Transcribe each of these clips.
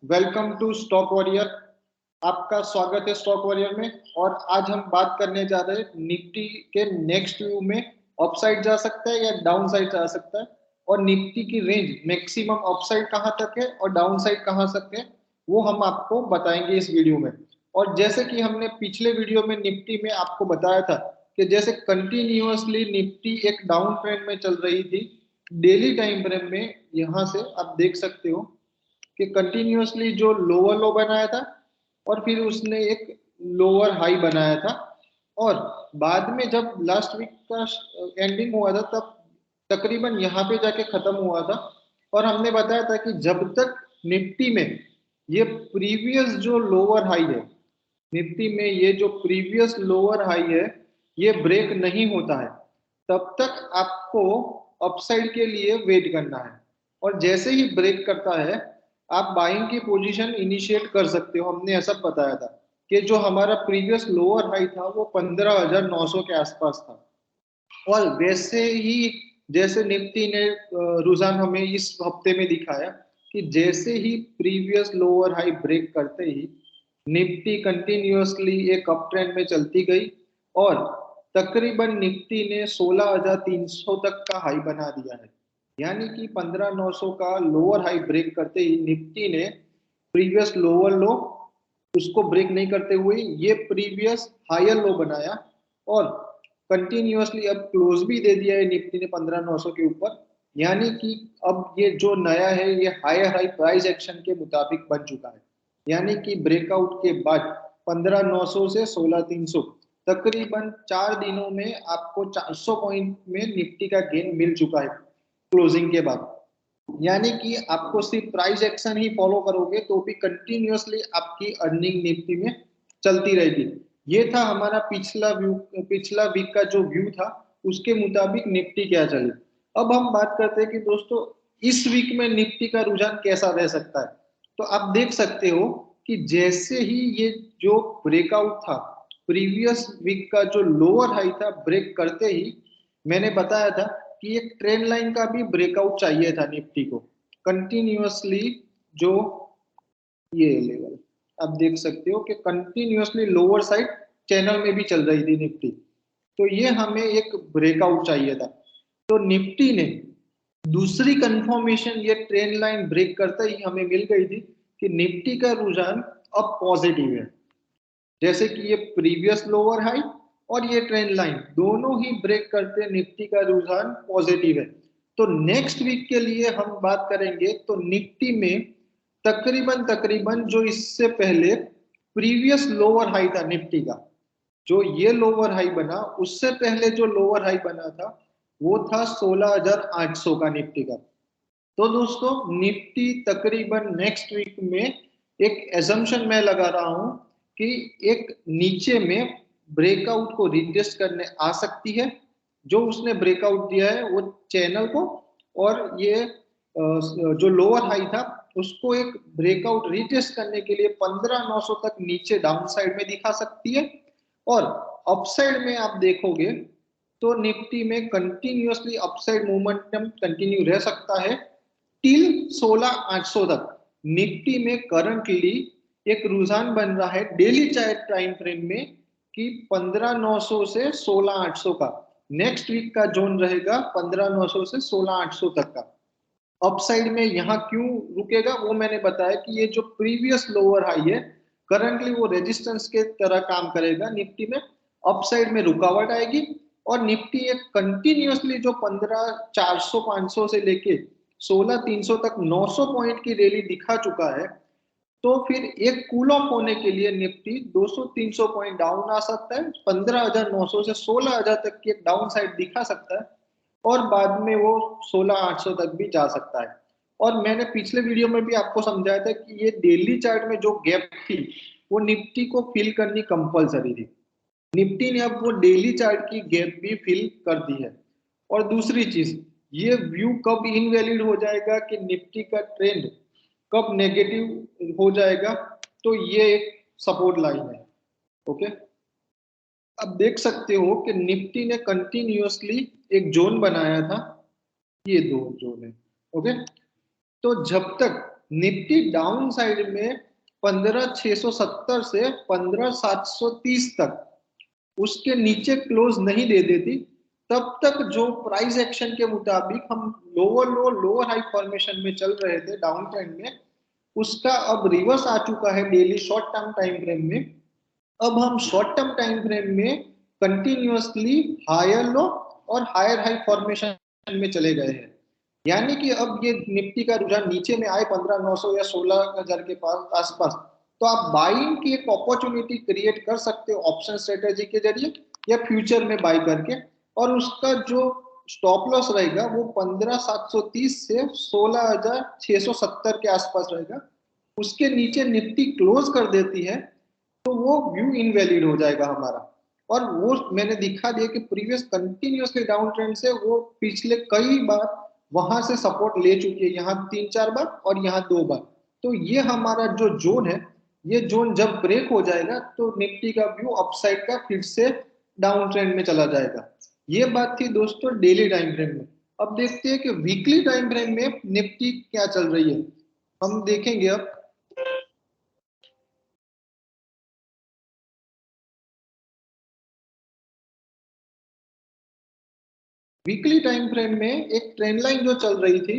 Welcome to stock warrior. आपका स्वागत है स्टॉक वॉरियर में। और आज हम बात करने जा रहे हैं निफ्टी के नेक्स्ट व्यू में अपसाइड जा सकता है या डाउन साइड जा सकता है, और निफ्टी की रेंज मैक्सिमम अपसाइड कहां तक है और डाउन साइड कहां तक है वो हम आपको बताएंगे इस वीडियो में। और जैसे कि हमने पिछले वीडियो में निफ्टी में आपको बताया था कि जैसे कंटिन्यूअसली निफ्टी एक डाउन ट्रेंड में चल रही थी, डेली टाइम फ्रेम में यहां से आप देख सकते हो कि कंटिन्यूअसली जो लोअर लो बनाया था और फिर उसने एक लोअर हाई बनाया था, और बाद में जब लास्ट वीक का एंडिंग हुआ था तब तकरीबन यहाँ पे जाके खत्म हुआ था। और हमने बताया था कि जब तक निफ्टी में ये प्रीवियस जो लोअर हाई है, निफ्टी में ये जो प्रीवियस लोअर हाई है ये ब्रेक नहीं होता है, तब तक आपको अपसाइड के लिए वेट करना है। और जैसे ही ब्रेक करता है आप बाइंग की पोजीशन इनिशिएट कर सकते हो। हमने ऐसा बताया था कि जो हमारा प्रीवियस लोअर हाई था वो 15,900 के आसपास था, और वैसे ही जैसे निफ्टी ने रुझान हमें इस हफ्ते में दिखाया कि जैसे ही प्रीवियस लोअर हाई ब्रेक करते ही निफ्टी कंटिन्यूअसली एक अप ट्रेंड में चलती गई, और तकरीबन निफ्टी ने 16,300 तक का हाई बना दिया है। यानी कि 15,900 का लोअर हाई ब्रेक करते ही निफ्टी ने प्रीवियस लोअर लो उसको ब्रेक नहीं करते हुए ये प्रीवियस हायर लो बनाया, और कंटिन्यूअसली अब क्लोज भी दे दिया है निफ्टी ने 15,900 के ऊपर। यानी कि अब ये जो नया है ये हायर हाई प्राइस एक्शन के मुताबिक बन चुका है। यानी कि ब्रेकआउट के बाद 15,900 से 16,300 तकरीबन 4 दिनों में आपको 400 पॉइंट में निफ्टी का गेन मिल चुका है क्लोजिंग के बाद। यानी कि आपको सिर्फ प्राइस एक्शन ही फॉलो करोगे तो भी कंटिन्यूअसली आपकी अर्निंग निफ्टी में चलती रहेगी। ये था हमारा पिछला वीक का जो व्यू था, उसके मुताबिक निफ्टी क्या चली। अब हम बात करते हैं कि दोस्तों इस वीक में निफ्टी का रुझान कैसा रह सकता है। तो आप देख सकते हो कि जैसे ही ये जो ब्रेकआउट था, प्रीवियस वीक का जो लोअर हाई था ब्रेक करते ही मैंने बताया था कि एक ट्रेंड लाइन का भी ब्रेकआउट चाहिए था निफ्टी को कंटिन्यूअसली। जो ये लेवल आप देख सकते हो कि कंटिन्यूअसली लोअर साइड चैनल में भी चल रही थी निफ्टी, तो ये हमें एक ब्रेकआउट चाहिए था। तो निफ्टी ने दूसरी कंफर्मेशन ये ट्रेंड लाइन ब्रेक करते ही हमें मिल गई थी कि निफ्टी का रुझान अब पॉजिटिव है। जैसे कि ये प्रीवियस लोअर हाई और ये ट्रेंड लाइन दोनों ही ब्रेक करते निफ्टी का रुझान पॉजिटिव है। तो नेक्स्ट वीक के लिए हम बात करेंगे तो निफ्टी में तकरीबन तकरीबन जो इससे पहले प्रीवियस लोअर हाई था निफ्टी का, जो ये लोअर हाई बना उससे पहले जो लोअर हाई बना था वो था 16,800 का निफ्टी का। तो दोस्तों निफ्टी तकरीबन नेक्स्ट वीक में एक एजम्पशन मैं लगा रहा हूं कि एक नीचे में ब्रेकआउट को रिटेस्ट करने आ सकती है। जो उसने ब्रेकआउट दिया है वो चैनल को, और ये जो लोअर हाई था उसको एक ब्रेकआउट रिटेस्ट करने के लिए 15,900 तक नीचे डाउन साइड में दिखा सकती है। और अपसाइड में आप देखोगे तो निफ्टी में कंटिन्यूअसली अपसाइड मोमेंटम कंटिन्यू रह सकता है टिल 16,800 तक। निफ्टी में करंटली एक रुझान बन रहा है डेली चार्ट टाइम फ्रेम में कि 15,900 से 16,800 का नेक्स्ट वीक का जोन रहेगा, 15,900 से 16,800 तक का। अपसाइड में यहाँ क्यों रुकेगा वो मैंने बताया कि ये जो प्रीवियस लोअर हाई है करंटली वो रेजिस्टेंस के तरह काम करेगा निफ्टी में। अपसाइड में रुकावट आएगी और निफ्टी एक कंटिन्यूअसली जो 15,400 500 से लेके 16,300 तक 900 पॉइंट की रैली दिखा चुका है, तो फिर एक कूल ऑफ होने के लिए निफ्टी 200-300 पॉइंट डाउन आ सकता है, 15,900 से 16,000 तक की एक डाउन साइड दिखा सकता है, और बाद में वो 16,800 तक भी जा सकता है। और मैंने पिछले वीडियो में भी आपको समझाया था कि ये डेली चार्ट में जो गैप थी वो निफ्टी को फिल करनी कंपलसरी थी। निफ्टी ने अब वो डेली चार्ट की गैप भी फिल कर दी है। और दूसरी चीज, ये व्यू कब इनवैलिड हो जाएगा कि निफ्टी का ट्रेंड कब नेगेटिव हो जाएगा, तो ये एक सपोर्ट लाइन है। ओके, अब देख सकते हो कि निफ्टी ने कंटिन्यूअसली एक जोन बनाया था, ये दो जोन है। ओके, तो जब तक निफ्टी डाउन साइड में 15,670 से 15,730 तक उसके नीचे क्लोज नहीं दे देती, तब तक जो प्राइस एक्शन के मुताबिक हम लोअर लो लोअर हाई फॉर्मेशन में चल रहे थे डाउन ट्रेंड में, उसका अब रिवर्स आ चुका है daily short term time frame में। अब हम शॉर्ट टर्म टाइम फ्रेम में कंटिन्यूअसली हायर लो और हायर हाई फॉर्मेशन में चले गए हैं। यानी कि अब ये निफ्टी का रुझान नीचे में आए 15,900 या 16,000 के पास आसपास, तो आप बाइंग की एक अपॉर्चुनिटी क्रिएट कर सकते हो ऑप्शन स्ट्रेटेजी के जरिए या फ्यूचर में बाई करके, और उसका जो स्टॉप लॉस रहेगा वो 15,730 से 16,670 के आसपास रहेगा। उसके नीचे निफ्टी क्लोज कर देती है तो वो व्यू इनवैलिड हो जाएगा हमारा। और वो मैंने दिखा दिया कि प्रीवियस कंटिन्यूअसली डाउन ट्रेंड से वो पिछले कई बार वहां से सपोर्ट ले चुकी है, यहाँ 3-4 बार और यहाँ 2 बार। तो ये हमारा जो जोन है, ये जोन जब ब्रेक हो जाएगा तो निफ्टी का व्यू अपसाइड का फिर से डाउन ट्रेंड में चला जाएगा। ये बात थी दोस्तों डेली टाइम फ्रेम में। अब देखते हैं कि वीकली टाइम फ्रेम में निफ्टी क्या चल रही है। हम देखेंगे अब वीकली टाइम फ्रेम में एक ट्रेंड लाइन जो चल रही थी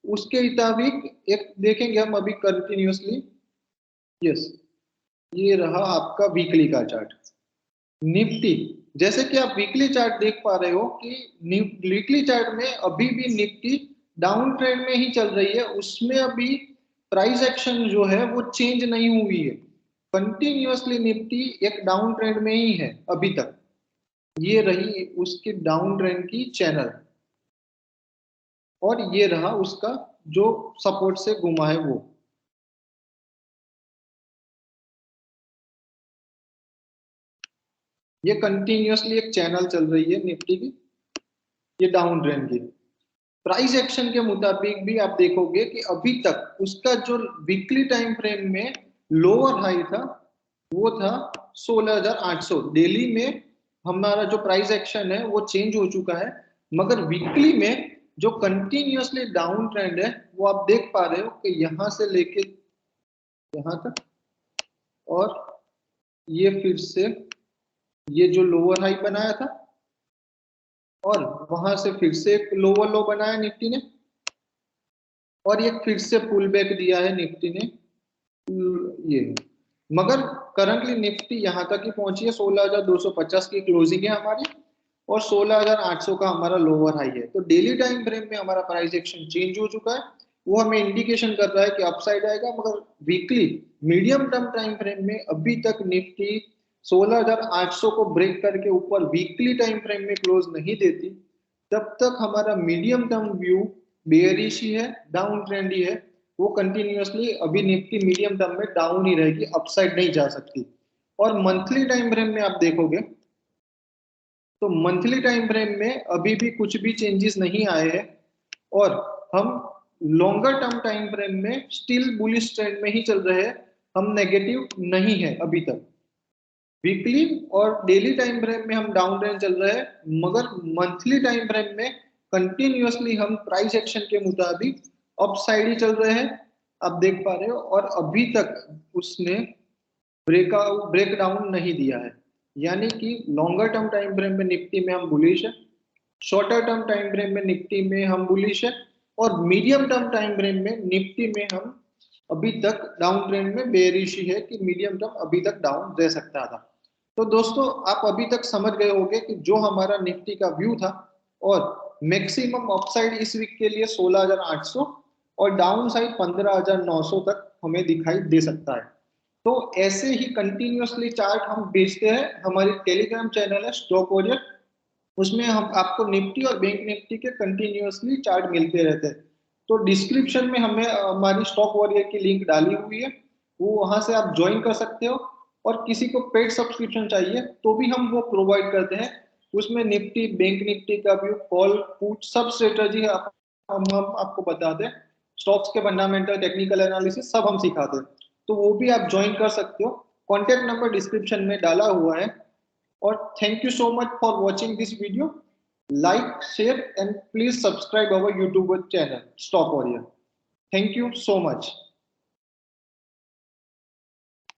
उसके मुताबिक एक देखेंगे हम अभी कंटिन्यूअसली। यस, ये रहा आपका वीकली का चार्ट। निफ्टी, जैसे कि आप वीकली चार्ट देख पा रहे हो कि वीकली चार्ट में अभी भी निफ्टी डाउन ट्रेंड में ही चल रही है, उसमें अभी प्राइस एक्शन जो है वो चेंज नहीं हुई है। कंटिन्यूअसली निफ्टी एक डाउन ट्रेंड में ही है अभी तक। ये रही उसकी डाउन ट्रेंड की चैनल और ये रहा उसका जो सपोर्ट से घुमा है वो। ये कंटिन्यूअसली एक चैनल चल रही है निफ्टी की, ये डाउन ट्रेंड की। प्राइस एक्शन के मुताबिक भी आप देखोगे कि अभी तक उसका जो वीकली टाइम फ्रेम में लोअर हाई था वो था 16,800। डेली में हमारा जो प्राइस एक्शन है वो चेंज हो चुका है, मगर वीकली में जो कंटिन्यूअसली डाउन ट्रेंड है वो आप देख पा रहे हो कि यहां से लेके यहां तक, और ये फिर से ये जो लोअर हाई बनाया था और वहां से फिर से एक लोअर लो बनाया निफ्टी ने, और ये फिर से पुल बैक दिया है निफ्टी ने। ये मगर करंटली निफ्टी यहां तक ही पहुंची है, 16,250 की क्लोजिंग है हमारी और 16,800 का हमारा लोअर हाई है। तो डेली टाइम फ्रेम में हमारा प्राइस एक्शन चेंज हो चुका है, वो हमें इंडिकेशन कर रहा है कि अपसाइड आएगा। मगर weekly medium term time frame में अभी तक निफ्टी 16,800 को ब्रेक करके ऊपर वीकली टाइम फ्रेम में क्लोज नहीं देती, तब तक हमारा मीडियम टर्म व्यू बेयरिश ही है, डाउन ट्रेंड ही है। वो कंटिन्यूअसली अभी निफ्टी मीडियम टर्म में डाउन ही रहेगी, अपसाइड नहीं जा सकती। और मंथली टाइम फ्रेम में आप देखोगे तो मंथली टाइम फ्रेम में अभी भी कुछ भी चेंजेस नहीं आए हैं और हम लॉन्गर टर्म टाइम फ्रेम में स्टिल बुलिश ट्रेंड में ही चल रहे हैं, हम नेगेटिव नहीं है अभी तक। वीकली और डेली टाइम फ्रेम में हम डाउन ट्रेंड चल रहे हैं, मगर मंथली टाइम फ्रेम में कंटिन्यूअसली हम प्राइस एक्शन के मुताबिक अप साइड ही चल रहे हैं, आप देख पा रहे हो। और अभी तक उसने ब्रेकआउट ब्रेक डाउन नहीं दिया है, यानी कि लॉन्गर टर्म टाइम फ्रेम में निफ्टी में हम बुलिश है, शॉर्टर टर्म टाइम फ्रेम में निफ्टी में हम बुलिश है, और मीडियम टर्म टाइम फ्रेम में निफ्टी में हम अभी तक डाउन ट्रेंड में बेरिश ही है कि मीडियम टर्म अभी तक डाउन रह सकता था। तो दोस्तों आप अभी तक समझ गए होंगे कि जो हमारा निफ्टी का व्यू था, और मैक्सिमम अपसाइड इस वीक के लिए 16,800 और डाउन साइड 15,900 तक हमें दिखाई दे सकता है। तो ऐसे ही कंटिन्यूअसली चार्ट हम बेचते हैं, हमारी टेलीग्राम चैनल है स्टॉक वॉरियर, उसमें हम आपको निफ्टी और बैंक निफ्टी के कंटिन्यूअसली चार्ट मिलते रहते हैं। तो डिस्क्रिप्शन में हमें हमारी स्टॉक वॉरियर की लिंक डाली हुई है, वो वहां से आप ज्वाइन कर सकते हो। और किसी को पेड सब्सक्रिप्शन चाहिए तो भी हम वो प्रोवाइड करते हैं, उसमें निफ्टी बैंक निफ्टी का व्यू कॉल पुट सब स्ट्रेटजी हम आपको बताते हैं, स्टॉक्स के फंडामेंटल टेक्निकल एनालिसिस सब हम सिखाते हैं। तो वो भी आप ज्वाइन कर सकते हो, कॉन्टेक्ट नंबर डिस्क्रिप्शन में डाला हुआ है। और thank you so much for watching this video. Like, share and please subscribe our YouTube channel Stock Warrior. Thank you so much.